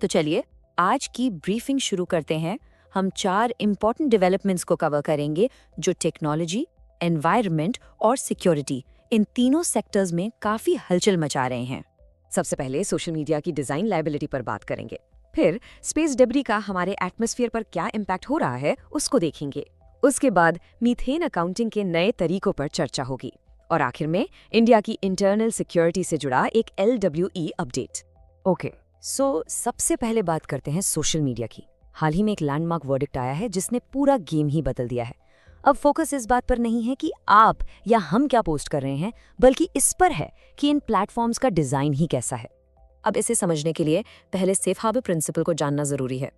तो चलिए आज की ब्रीफिंग शुरू करते हैं। हम 4 इम्पॉर्टेंट डेवलपमेंट्स को कवर करेंगे जो टेक्नोलॉजी, एनवायरनमेंट और सिक्योरिटी इन तीनों सेक्टर्स में काफी हलचल मचा रहे हैं। सबसे पहले सोशल मीडिया की डिजाइन लायबिलिटी पर बात करेंगे, फिर स्पेस डेब्री का हमारे एटमॉस्फेयर पर क्या इम्पैक्ट हो रहा है उसको देखेंगे। उसके बाद मीथेन अकाउंटिंग के नए तरीकों पर चर्चा होगी और आखिर में इंडिया की इंटरनल सिक्योरिटी से जुड़ा एक LWE अपडेट। ओके, सो सबसे पहले बात करते हैं सोशल मीडिया की। हाल ही में एक लैंडमार्क वर्डिक्ट आया है जिसने पूरा गेम ही बदल दिया है। अब फोकस इस बात पर नहीं है कि आप या हम क्या पोस्ट कर रहे हैं, बल्कि इस पर है कि इन प्लेटफॉर्म्स का डिजाइन ही कैसा है। अब इसे समझने के लिए पहले सेफ हार्बर प्रिंसिपल को जानना जरूरी है।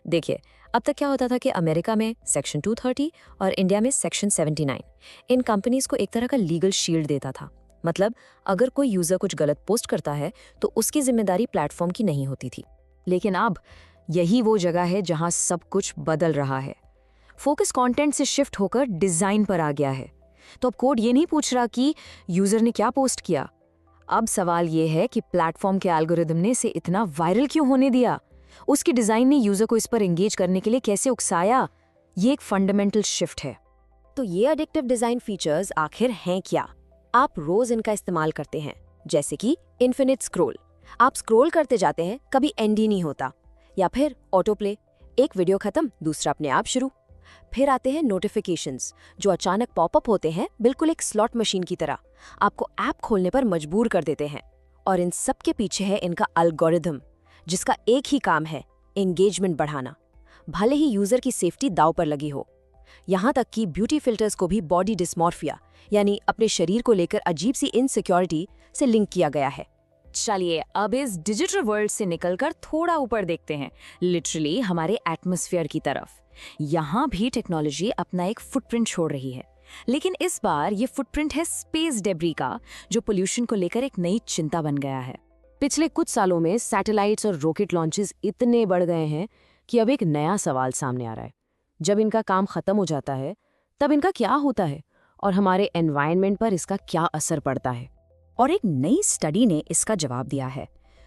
देखिए, अब तक क्या होता था कि अमेरिका में सेक्शन 230 और इंडिया में सेक्शन 79 इन कंपनीज को एक तरह का लीगल शील्ड देता था। मतलब अगर कोई यूजर कुछ गलत पोस्ट करता है तो उसकी जिम्मेदारी प्लेटफॉर्म की नहीं होती थी। लेकिन अब यही वो जगह है जहां सब कुछ बदल रहा है। फोकस कंटेंट से शिफ्ट होकर डिजाइन पर आ गया है। तो अब कोड ये नहीं पूछ रहा कि यूजर ने क्या पोस्ट किया। अब सवाल ये है कि प्लेटफॉर्म के एल्गोरिदम ने इसे इतना वायरल क्यों होने दिया, उसकी डिजाइन ने यूजर को इस पर एंगेज करने के लिए कैसे उकसाया। ये एक फंडामेंटल शिफ्ट है। तो ये एडिक्टिव डिजाइन फीचर्स आखिर हैं क्या? आप रोज इनका इस्तेमाल करते हैं, जैसे कि इन्फिनिट स्क्रॉल। आप स्क्रॉल करते जाते हैं, कभी एंड ही नहीं होता। या फिर ऑटो प्ले, एक वीडियो खत्म दूसरा अपने आप शुरू। फिर आते हैं नोटिफिकेशंस, जो अचानक पॉपअप होते हैं, बिल्कुल एक स्लॉट मशीन की तरह, आपको ऐप खोलने पर मजबूर कर देते हैं। और इन सब के पीछे है इनका एल्गोरिथम, जिसका एक ही काम है एंगेजमेंट बढ़ाना, भले ही यूजर की सेफ्टी दांव पर लगी हो। यहाँ तक कि ब्यूटी फिल्टर्स को भी बॉडी डिस्मॉर्फिया यानी अपने शरीर को लेकर अजीब सी इनसिक्योरिटी से लिंक किया गया है। चलिए अब इस डिजिटल वर्ल्ड से निकलकर थोड़ा ऊपर देखते हैं, लिटरली हमारे एटमॉस्फेयर की तरफ। यहाँ भी टेक्नोलॉजी अपना एक फुटप्रिंट छोड़ रही है, लेकिन इस बार ये फुटप्रिंट है स्पेस डेब्री का, जो पोल्यूशन को लेकर एक नई चिंता बन गया है। पिछले कुछ सालों में सैटेलाइट्स और रॉकेट लॉन्चेस इतने बढ़ गए हैं कि अब एक नया सवाल सामने आ रहा है। जब इनका काम खत्म हो जाता है तब इनका क्या होता है और हमारे एनवायरनमेंट पर इसका क्या असर पड़ता है। और एक नई स्टडी ने इसका जवाब दिया है।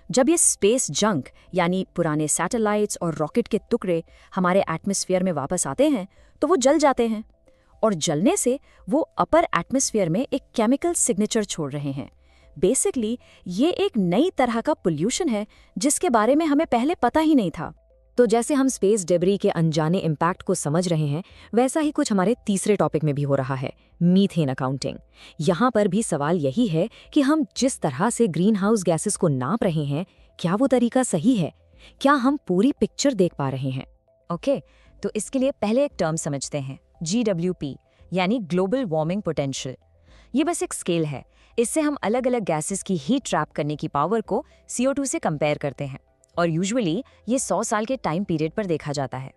जब ये स्पेस जंक यानी पुराने सैटेलाइट्स और रॉकेट के टुकड़े हमारे एटमॉस्फेयर में वापस आते हैं तो वो जल जाते हैं, और जलने से वो अपर एटमॉस्फेयर में एक केमिकल सिग्नेचर छोड़ रहे हैं। बेसिकली ये एक नई तरह का पोल्यूशन है जिसके बारे में हमें पहले पता ही नहीं था। तो जैसे हम स्पेस डेब्री के अनजाने इम्पैक्ट को समझ रहे हैं, वैसा ही कुछ हमारे तीसरे टॉपिक में भी हो रहा है, मीथेन अकाउंटिंग। यहाँ पर भी सवाल यही है कि हम जिस तरह से ग्रीन हाउस गैसेस को नाप रहे हैं, क्या वो तरीका सही है? क्या हम पूरी पिक्चर देख पा रहे हैं? ओके, तो इसके लिए पहले एक टर्म समझते हैं, GWP यानी ग्लोबल वार्मिंग पोटेंशियल। ये बस एक स्केल है। इससे हम अलग अलग गैसेस की हीट ट्रैप करने की पावर को CO2 से कंपेयर करते हैं, और यूजुअली ये 100 साल के टाइम पीरियड पर देखा जाता है।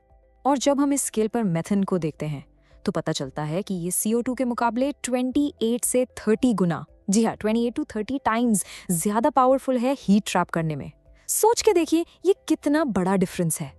और जब हम इस स्केल पर मेथेन को देखते हैं तो पता चलता है कि ये CO2 के मुकाबले 28 से 30 गुना, जी हाँ 28 to 30 टाइम्स ज्यादा पावरफुल है हीट ट्रैप करने में। सोच के देखिए ये कितना बड़ा डिफरेंस है।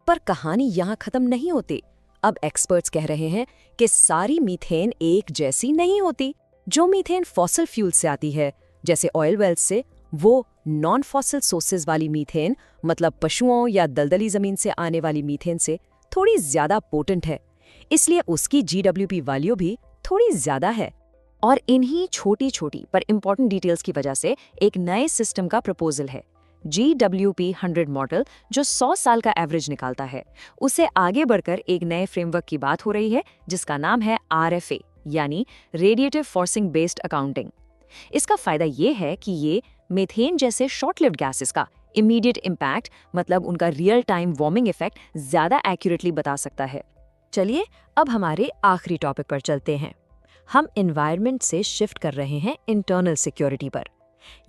पर कहानी यहाँ खत्म नहीं होती। अब एक्सपर्ट्स कह रहे हैं कि सारी मीथेन एक जैसी नहीं होती। जो मीथेन फॉसिल फ्यूल से आती है, जैसे ऑयल वेल्स से, वो नॉन फॉसिल सोर्सेज वाली मीथेन, मतलब पशुओं या दलदली जमीन से आने वाली मीथेन से थोड़ी ज्यादा पोटेंट है। इसलिए उसकी GWP वैल्यू भी थोड़ी ज्यादा है। और इन्हीं छोटी छोटी पर इंपॉर्टेंट डिटेल्स की वजह से एक नए सिस्टम का प्रपोजल है, GWP 100 मॉडल, जो 100 साल का एवरेज निकालता है। उसे आगे बढ़कर एक नए फ्रेमवर्क की बात हो रही है जिसका नाम है RFA यानी रेडिएटिव फोर्सिंग बेस्ड अकाउंटिंग। इसका फायदा ये है कि ये मीथेन जैसे शॉर्ट लिव्ड गैसेस का इमीडिएट इम्पैक्ट, मतलब उनका रियल टाइम वार्मिंग इफेक्ट, ज्यादा एक्यूरेटली बता सकता है। चलिए अब हमारे आखिरी टॉपिक पर चलते हैं। हम एनवायरनमेंट से शिफ्ट कर रहे हैं इंटरनल सिक्योरिटी पर।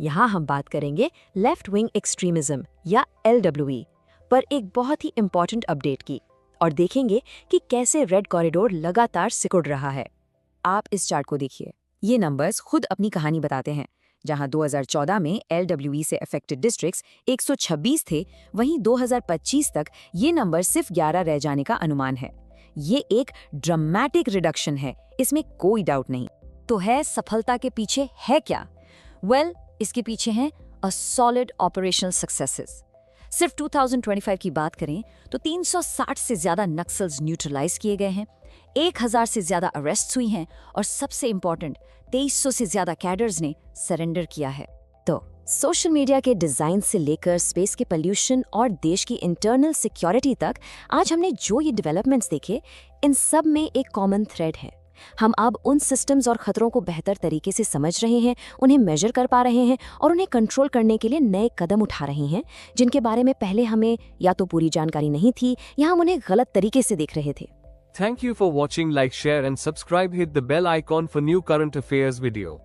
यहाँ हम बात करेंगे लेफ्ट विंग एक्सट्रीमिज्म या LWE पर एक बहुत ही इंपॉर्टेंट अपडेट की, और देखेंगे कि कैसे रेड कॉरिडोर लगातार सिकुड़ रहा है। आप इस चार्ट को देखिए, ये नंबर्स खुद अपनी कहानी बताते हैं। जहां 2014 में LWE से अफेक्टेड डिस्ट्रिक्ट्स 126 थे, वहीं 2025 तक ये नंबर सिर्फ 11 रह जाने का अनुमान है। ये एक ड्रामेटिक रिडक्शन है, इसमें कोई डाउट नहीं। तो है सफलता के पीछे है क्या? वेल, इसके पीछे हैं अ सॉलिड ऑपरेशनल सक्सेसेस। सिर्फ 2025 की बात करें तो 360 से ज्यादा नक्सल्स न्यूट्रलाइज किए गए हैं, 1000 से ज्यादा अरेस्ट हुई हैं और सबसे इंपॉर्टेंट 2300 से ज्यादा कैडर्स ने सरेंडर किया है। तो सोशल मीडिया के डिजाइन से लेकर स्पेस के पोल्यूशन और देश की इंटरनल सिक्योरिटी तक आज हमने जो ये डेवलपमेंट्स देखे, इन सब में एक कॉमन थ्रेड है। हम अब उन सिस्टम्स और खतरों को बेहतर तरीके से समझ रहे हैं, उन्हें मेजर कर पा रहे हैं और उन्हें कंट्रोल करने के लिए नए कदम उठा रहे हैं, जिनके बारे में पहले हमें या तो पूरी जानकारी नहीं थी या हम उन्हें गलत तरीके से देख रहे थे। Thank you for watching. Like, share and subscribe. Hit the bell icon for new current affairs video.